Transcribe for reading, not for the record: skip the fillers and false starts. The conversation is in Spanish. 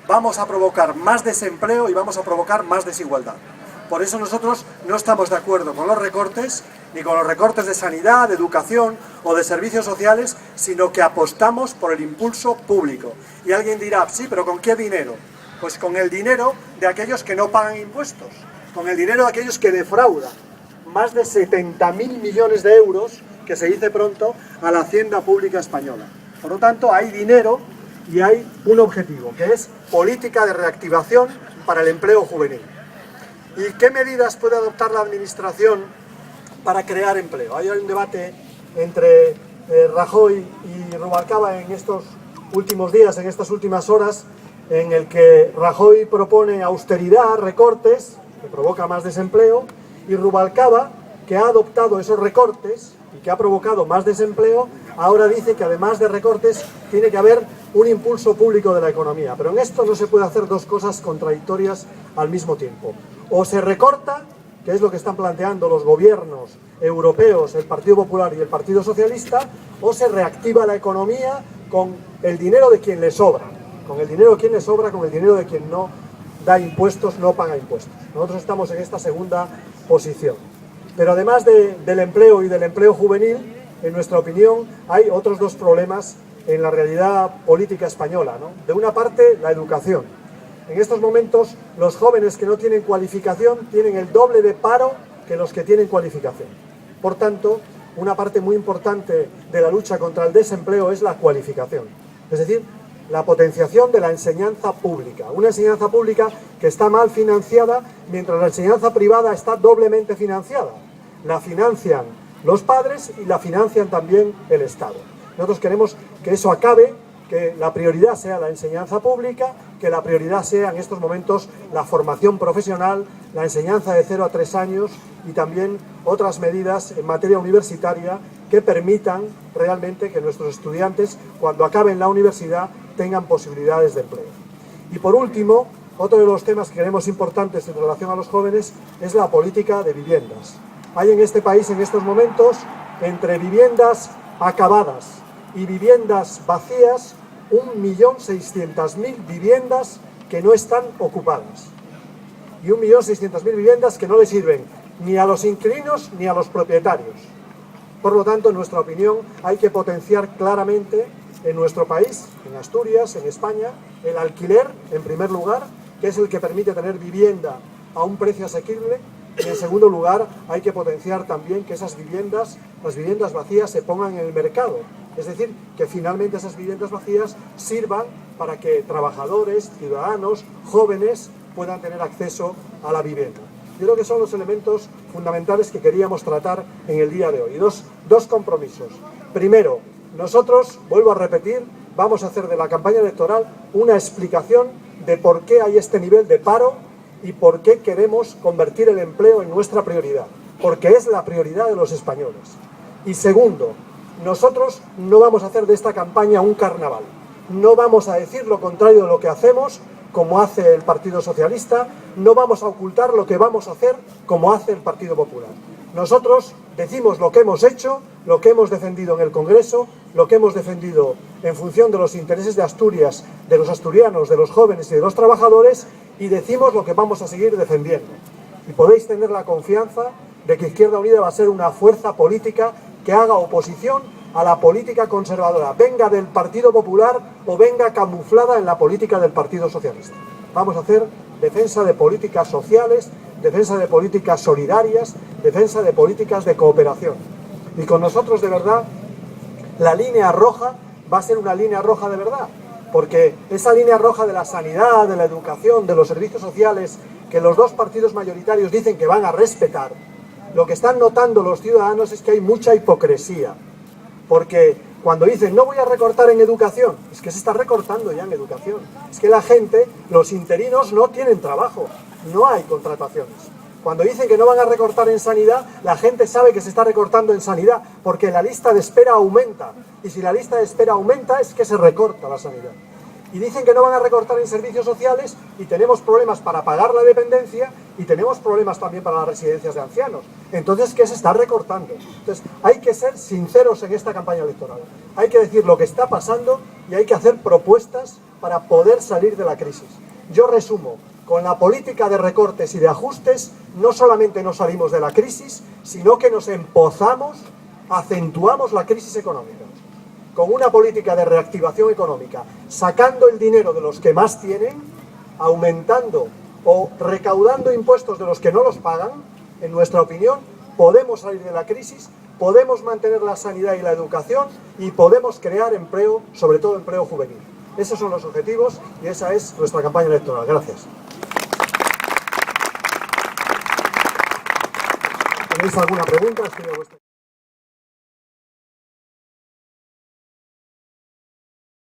vamos a provocar más desempleo y vamos a provocar más desigualdad. Por eso nosotros no estamos de acuerdo con los recortes, ni con los recortes de sanidad, de educación o de servicios sociales, sino que apostamos por el impulso público. Y alguien dirá, sí, pero ¿con qué dinero? Pues con el dinero de aquellos que no pagan impuestos, con el dinero de aquellos que defraudan. Más de 70.000 millones de euros, que se dice pronto, a la hacienda pública española. Por lo tanto, hay dinero y hay un objetivo, que es política de reactivación para el empleo juvenil. ¿Y qué medidas puede adoptar la administración para crear empleo? Hay un debate entre Rajoy y Rubalcaba en estos últimos días, en estas últimas horas, en el que Rajoy propone austeridad, recortes, que provoca más desempleo, y Rubalcaba, que ha adoptado esos recortes y que ha provocado más desempleo, ahora dice que además de recortes tiene que haber un impulso público de la economía. Pero en esto no se puede hacer dos cosas contradictorias al mismo tiempo. O se recorta, que es lo que están planteando los gobiernos europeos, el Partido Popular y el Partido Socialista, o se reactiva la economía con el dinero de quien le sobra. Con el dinero de quien le sobra, con el dinero de quien no da impuestos, no paga impuestos. Nosotros estamos en esta segunda posición. Pero además del empleo y del empleo juvenil, en nuestra opinión, hay otros dos problemas en la realidad política española, ¿no? De una parte, la educación. En estos momentos, los jóvenes que no tienen cualificación tienen el doble de paro que los que tienen cualificación. Por tanto, una parte muy importante de la lucha contra el desempleo es la cualificación. Es decir, la potenciación de la enseñanza pública. Una enseñanza pública que está mal financiada, mientras la enseñanza privada está doblemente financiada. La financian los padres y la financian también el Estado. Nosotros queremos que eso acabe, que la prioridad sea la enseñanza pública, que la prioridad sea en estos momentos la formación profesional, la enseñanza de 0 a 3 años y también otras medidas en materia universitaria que permitan realmente que nuestros estudiantes, cuando acaben la universidad, tengan posibilidades de empleo. Y por último, otro de los temas que creemos importantes en relación a los jóvenes es la política de viviendas. Hay en este país en estos momentos, entre viviendas acabadas y viviendas vacías, 1.600.000 viviendas que no están ocupadas. Y 1.600.000 viviendas que no le sirven ni a los inquilinos ni a los propietarios. Por lo tanto, en nuestra opinión, hay que potenciar claramente en nuestro país, en Asturias, en España, el alquiler, en primer lugar, que es el que permite tener vivienda a un precio asequible, y en segundo lugar, hay que potenciar también que esas viviendas, las viviendas vacías, se pongan en el mercado. Es decir, que finalmente esas viviendas vacías sirvan para que trabajadores, ciudadanos, jóvenes puedan tener acceso a la vivienda. Yo creo que son los elementos fundamentales que queríamos tratar en el día de hoy. Dos compromisos. Primero, nosotros, vuelvo a repetir, vamos a hacer de la campaña electoral una explicación de por qué hay este nivel de paro y por qué queremos convertir el empleo en nuestra prioridad. Porque es la prioridad de los españoles. Y segundo, nosotros no vamos a hacer de esta campaña un carnaval. No vamos a decir lo contrario de lo que hacemos, como hace el Partido Socialista, no vamos a ocultar lo que vamos a hacer, como hace el Partido Popular. Nosotros decimos lo que hemos hecho, lo que hemos defendido en el Congreso, lo que hemos defendido en función de los intereses de Asturias, de los asturianos, de los jóvenes y de los trabajadores, y decimos lo que vamos a seguir defendiendo. Y podéis tener la confianza de que Izquierda Unida va a ser una fuerza política que haga oposición a la política conservadora, venga del Partido Popular o venga camuflada en la política del Partido Socialista. Vamos a hacer defensa de políticas sociales, defensa de políticas solidarias, defensa de políticas de cooperación. Y con nosotros, de verdad, la línea roja va a ser una línea roja de verdad, porque esa línea roja de la sanidad, de la educación, de los servicios sociales, que los dos partidos mayoritarios dicen que van a respetar, lo que están notando los ciudadanos es que hay mucha hipocresía. Porque cuando dicen no voy a recortar en educación, es que se está recortando ya en educación. Es que la gente, los interinos no tienen trabajo, no hay contrataciones. Cuando dicen que no van a recortar en sanidad, la gente sabe que se está recortando en sanidad, porque la lista de espera aumenta. Y si la lista de espera aumenta es que se recorta la sanidad. Y dicen que no van a recortar en servicios sociales y tenemos problemas para pagar la dependencia y tenemos problemas también para las residencias de ancianos. Entonces, ¿qué se está recortando? Entonces, hay que ser sinceros en esta campaña electoral. Hay que decir lo que está pasando y hay que hacer propuestas para poder salir de la crisis. Yo resumo, con la política de recortes y de ajustes no solamente no salimos de la crisis, sino que nos empozamos, acentuamos la crisis económica. Con una política de reactivación económica, sacando el dinero de los que más tienen, aumentando o recaudando impuestos de los que no los pagan, en nuestra opinión, podemos salir de la crisis, podemos mantener la sanidad y la educación y podemos crear empleo, sobre todo empleo juvenil. Esos son los objetivos y esa es nuestra campaña electoral. Gracias. ¿Tenéis alguna pregunta?